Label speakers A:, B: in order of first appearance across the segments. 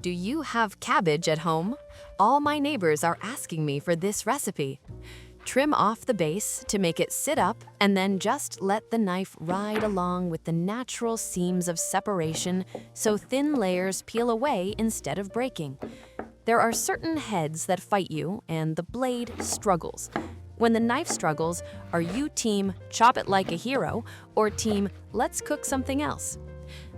A: Do you have cabbage at home? All my neighbors are asking me for this recipe. Trim off the base to make it sit up and then just let the knife ride along with the natural seams of separation so thin layers peel away instead of breaking. There are certain heads that fight you and the blade struggles. When the knife struggles, are you team chop it like a hero or team let's cook something else?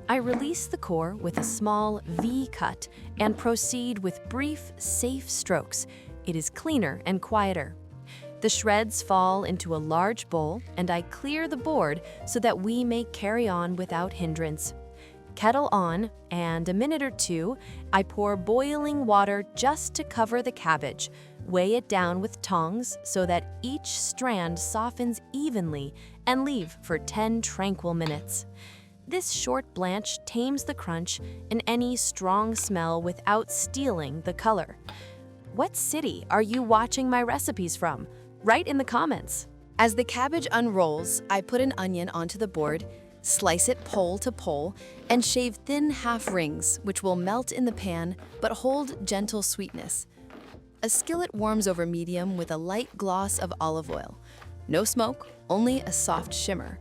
A: I release the core with a small V cut and proceed with brief, safe strokes. It is cleaner and quieter. The shreds fall into a large bowl and I clear the board so that we may carry on without hindrance. Kettle on, and a minute or two, I pour boiling water just to cover the cabbage. Weigh it down with tongs so that each strand softens evenly and leave for 10 tranquil minutes. This short blanch tames the crunch and any strong smell without stealing the color. What city are you watching my recipes from? Write in the comments. As the cabbage unrolls, I put an onion onto the board, slice it pole to pole, and shave thin half rings, which will melt in the pan but hold gentle sweetness. A skillet warms over medium with a light gloss of olive oil. No smoke, only a soft shimmer.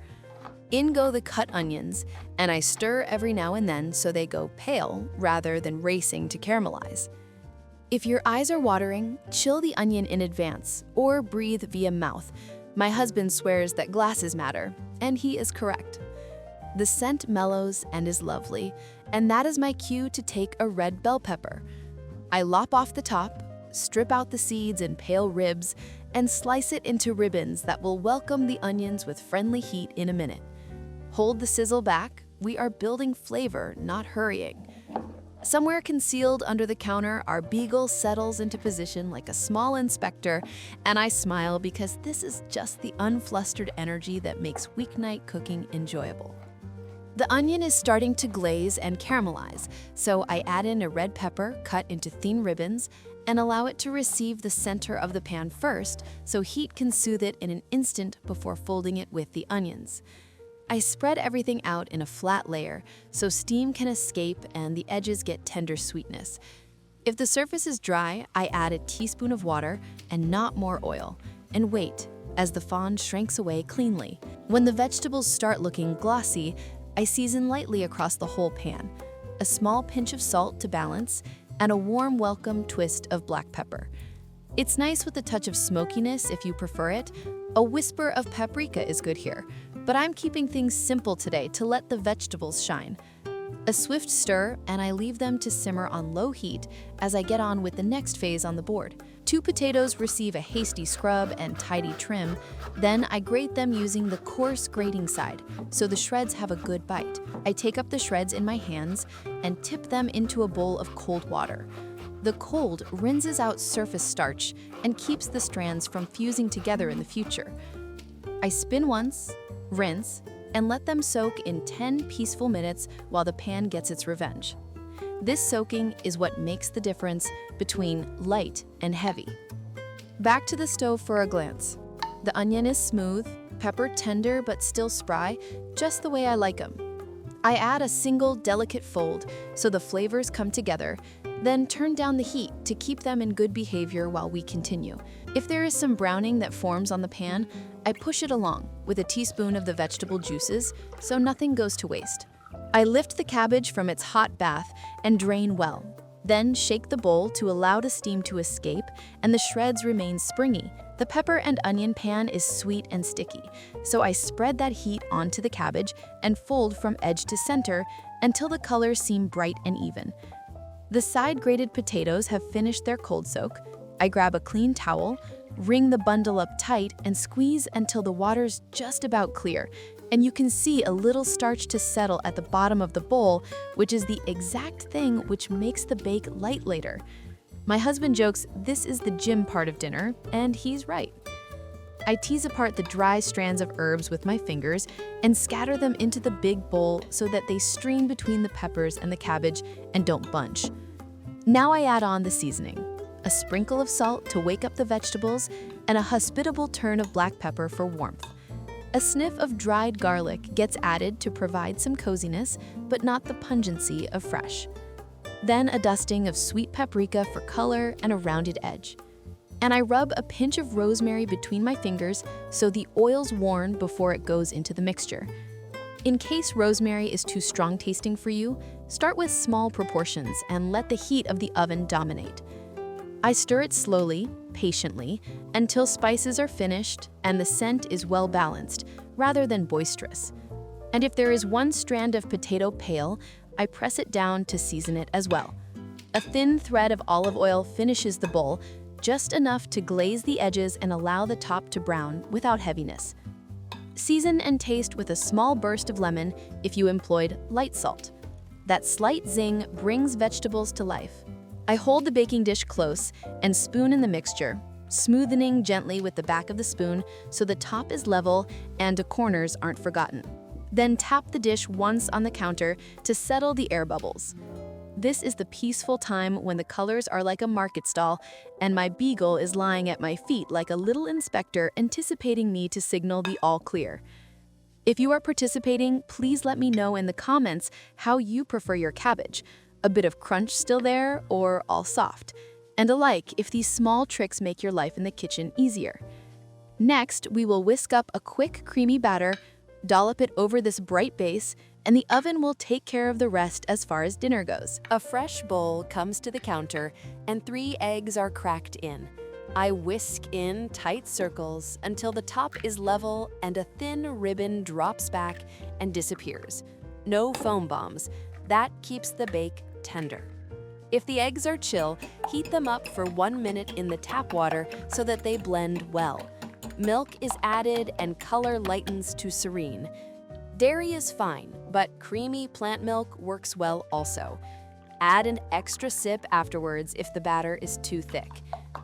A: In go the cut onions, and I stir every now and then so they go pale rather than racing to caramelize. If your eyes are watering, chill the onion in advance or breathe via mouth. My husband swears that glasses matter, and he is correct. The scent mellows and is lovely, and that is my cue to take a red bell pepper. I lop off the top, strip out the seeds and pale ribs, and slice it into ribbons that will welcome the onions with friendly heat in a minute. Hold the sizzle back. We are building flavor, not hurrying. Somewhere concealed under the counter, our beagle settles into position like a small inspector, and I smile because this is just the unflustered energy that makes weeknight cooking enjoyable. The onion is starting to glaze and caramelize, so I add in a red pepper cut into thin ribbons and allow it to receive the center of the pan first so heat can soothe it in an instant before folding it with the onions. I spread everything out in a flat layer so steam can escape and the edges get tender sweetness. If the surface is dry, I add a teaspoon of water and not more oil, and wait as the fond shrinks away cleanly. When the vegetables start looking glossy, I season lightly across the whole pan, a small pinch of salt to balance, and a warm welcome twist of black pepper. It's nice with a touch of smokiness if you prefer it. A whisper of paprika is good here, but I'm keeping things simple today to let the vegetables shine. A swift stir, and I leave them to simmer on low heat as I get on with the next phase on the board. 2 potatoes receive a hasty scrub and tidy trim, then I grate them using the coarse grating side, so the shreds have a good bite. I take up the shreds in my hands and tip them into a bowl of cold water. The cold rinses out surface starch and keeps the strands from fusing together in the future. I spin once, rinse, and let them soak in 10 peaceful minutes while the pan gets its revenge. This soaking is what makes the difference between light and heavy. Back to the stove for a glance. The onion is smooth, pepper tender but still spry, just the way I like them. I add a single delicate fold so the flavors come together, then turn down the heat to keep them in good behavior while we continue. If there is some browning that forms on the pan, I push it along with a teaspoon of the vegetable juices so nothing goes to waste. I lift the cabbage from its hot bath and drain well. Then shake the bowl to allow the steam to escape and the shreds remain springy. The pepper and onion pan is sweet and sticky, so I spread that heat onto the cabbage and fold from edge to center until the colors seem bright and even. The side grated potatoes have finished their cold soak. I grab a clean towel, wring the bundle up tight, and squeeze until the water's just about clear, and you can see a little starch to settle at the bottom of the bowl, which is the exact thing which makes the bake light later. My husband jokes this is the gym part of dinner, and he's right. I tease apart the dry strands of herbs with my fingers and scatter them into the big bowl so that they stream between the peppers and the cabbage and don't bunch. Now I add on the seasoning, a sprinkle of salt to wake up the vegetables, and a hospitable turn of black pepper for warmth. A sniff of dried garlic gets added to provide some coziness, but not the pungency of fresh. Then a dusting of sweet paprika for color and a rounded edge. And I rub a pinch of rosemary between my fingers so the oil's warm before it goes into the mixture. In case rosemary is too strong tasting for you, start with small proportions and let the heat of the oven dominate. I stir it slowly, patiently, until spices are finished and the scent is well balanced, rather than boisterous. And if there is one strand of potato pale, I press it down to season it as well. A thin thread of olive oil finishes the bowl, just enough to glaze the edges and allow the top to brown without heaviness. Season and taste with a small burst of lemon if you employed light salt. That slight zing brings vegetables to life. I hold the baking dish close and spoon in the mixture, smoothing gently with the back of the spoon so the top is level and the corners aren't forgotten. Then tap the dish once on the counter to settle the air bubbles. This is the peaceful time when the colors are like a market stall and my beagle is lying at my feet like a little inspector anticipating me to signal the all clear. If you are participating, please let me know in the comments how you prefer your cabbage. A bit of crunch still there or all soft? And alike if these small tricks make your life in the kitchen easier. Next, we will whisk up a quick creamy batter, dollop it over this bright base, and the oven will take care of the rest as far as dinner goes. A fresh bowl comes to the counter and 3 eggs are cracked in. I whisk in tight circles until the top is level and a thin ribbon drops back and disappears. No foam bombs. That keeps the bake tender. If the eggs are chill, heat them up for 1 minute in the tap water so that they blend well. Milk is added and color lightens to serene. Dairy is fine, but creamy plant milk works well also. Add an extra sip afterwards if the batter is too thick.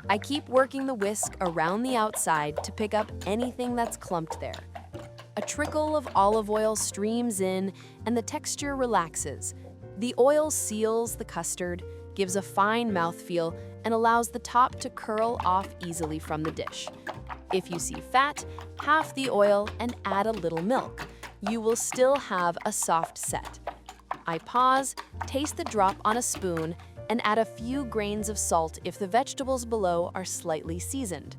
A: I keep working the whisk around the outside to pick up anything that's clumped there. A trickle of olive oil streams in and the texture relaxes. The oil seals the custard, gives a fine mouthfeel, and allows the top to curl off easily from the dish. If you see fat, half the oil and add a little milk. You will still have a soft set. I pause, taste the drop on a spoon, and add a few grains of salt if the vegetables below are slightly seasoned.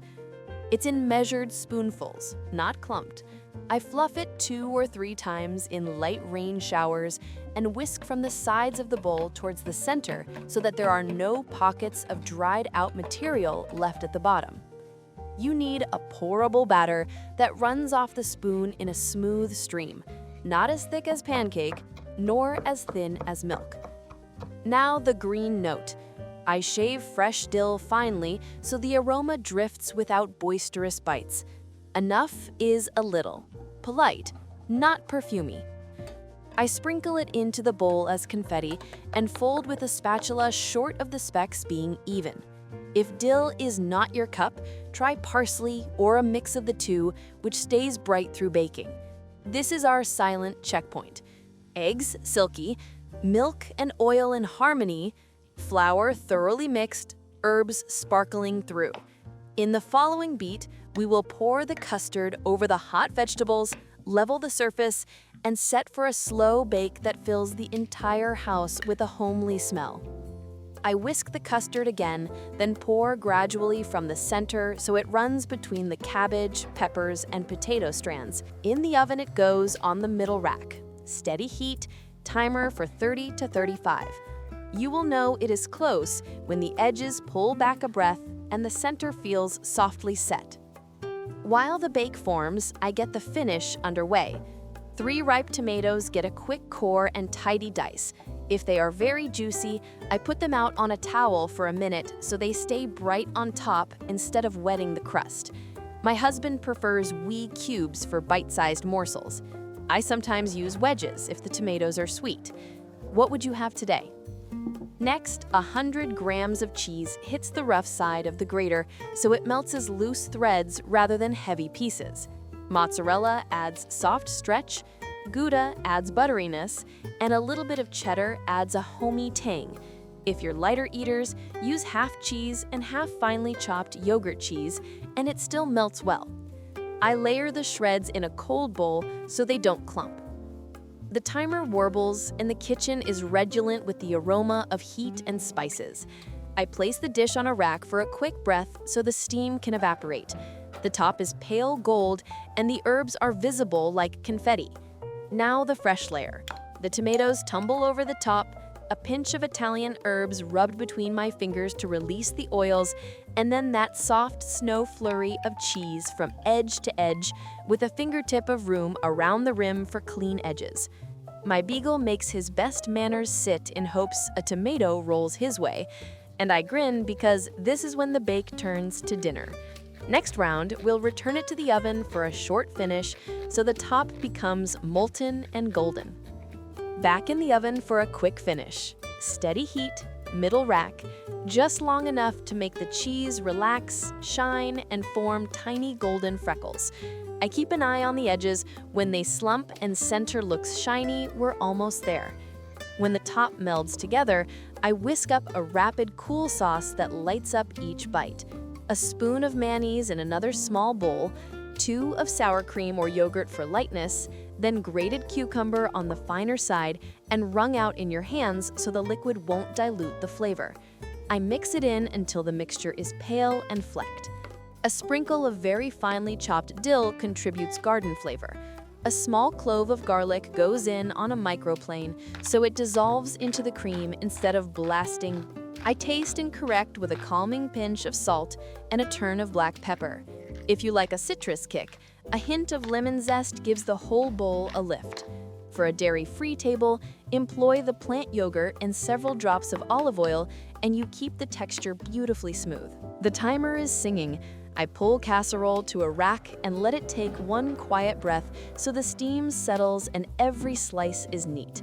A: It's in measured spoonfuls, not clumped. I fluff it 2 or 3 times in light rain showers and whisk from the sides of the bowl towards the center so that there are no pockets of dried out material left at the bottom. You need a pourable batter that runs off the spoon in a smooth stream, not as thick as pancake, nor as thin as milk. Now the green note. I shave fresh dill finely so the aroma drifts without boisterous bites. Enough is a little. Polite, not perfumey. I sprinkle it into the bowl as confetti and fold with a spatula short of the specks being even. If dill is not your cup, try parsley or a mix of the two, which stays bright through baking. This is our silent checkpoint. Eggs silky, milk and oil in harmony, flour thoroughly mixed, herbs sparkling through. In the following beat, we will pour the custard over the hot vegetables, level the surface, and set for a slow bake that fills the entire house with a homely smell. I whisk the custard again, then pour gradually from the center so it runs between the cabbage, peppers, and potato strands. In the oven it goes on the middle rack. Steady heat, timer for 30 to 35. You will know it is close when the edges pull back a breath and the center feels softly set. While the bake forms, I get the finish underway. 3 ripe tomatoes get a quick core and tidy dice. If they are very juicy, I put them out on a towel for a minute so they stay bright on top instead of wetting the crust. My husband prefers wee cubes for bite-sized morsels. I sometimes use wedges if the tomatoes are sweet. What would you have today? Next, 100 grams of cheese hits the rough side of the grater so it melts as loose threads rather than heavy pieces. Mozzarella adds soft stretch, Gouda adds butteriness, and a little bit of cheddar adds a homey tang. If you're lighter eaters, use half cheese and half finely chopped yogurt cheese, and it still melts well. I layer the shreds in a cold bowl so they don't clump. The timer warbles, and the kitchen is redolent with the aroma of heat and spices. I place the dish on a rack for a quick breath so the steam can evaporate. The top is pale gold, and the herbs are visible like confetti. Now the fresh layer. The tomatoes tumble over the top, a pinch of Italian herbs rubbed between my fingers to release the oils, and then that soft snow flurry of cheese from edge to edge with a fingertip of room around the rim for clean edges. My beagle makes his best manners sit in hopes a tomato rolls his way, and I grin because this is when the bake turns to dinner. Next round, we'll return it to the oven for a short finish so the top becomes molten and golden. Back in the oven for a quick finish. Steady heat, middle rack, just long enough to make the cheese relax, shine, and form tiny golden freckles. I keep an eye on the edges. When they slump and center looks shiny, we're almost there. When the top melds together, I whisk up a rapid cool sauce that lights up each bite. A spoon of mayonnaise in another small bowl, 2 of sour cream or yogurt for lightness, then grated cucumber on the finer side and wrung out in your hands so the liquid won't dilute the flavor. I mix it in until the mixture is pale and flecked. A sprinkle of very finely chopped dill contributes garden flavor. A small clove of garlic goes in on a microplane so it dissolves into the cream instead of blasting. I taste and correct with a calming pinch of salt and a turn of black pepper. If you like a citrus kick, a hint of lemon zest gives the whole bowl a lift. For a dairy-free table, employ the plant yogurt and several drops of olive oil, and you keep the texture beautifully smooth. The timer is singing. I pull casserole to a rack and let it take one quiet breath so the steam settles and every slice is neat.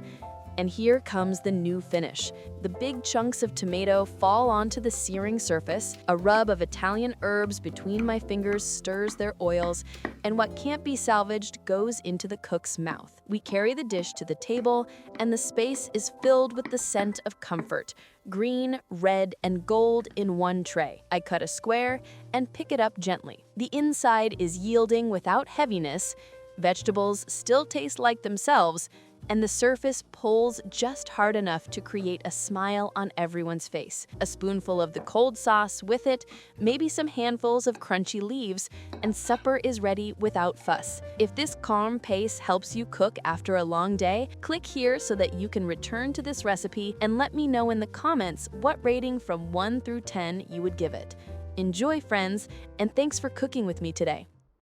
A: And here comes the new finish. The big chunks of tomato fall onto the searing surface, a rub of Italian herbs between my fingers stirs their oils, and what can't be salvaged goes into the cook's mouth. We carry the dish to the table, and the space is filled with the scent of comfort. Green, red, and gold in one tray. I cut a square and pick it up gently. The inside is yielding without heaviness, vegetables still taste like themselves, and the surface pulls just hard enough to create a smile on everyone's face. A spoonful of the cold sauce with it, maybe some handfuls of crunchy leaves, and supper is ready without fuss. If this calm pace helps you cook after a long day, click here so that you can return to this recipe and let me know in the comments what rating from 1 through 10 you would give it. Enjoy, friends, and thanks for cooking with me today.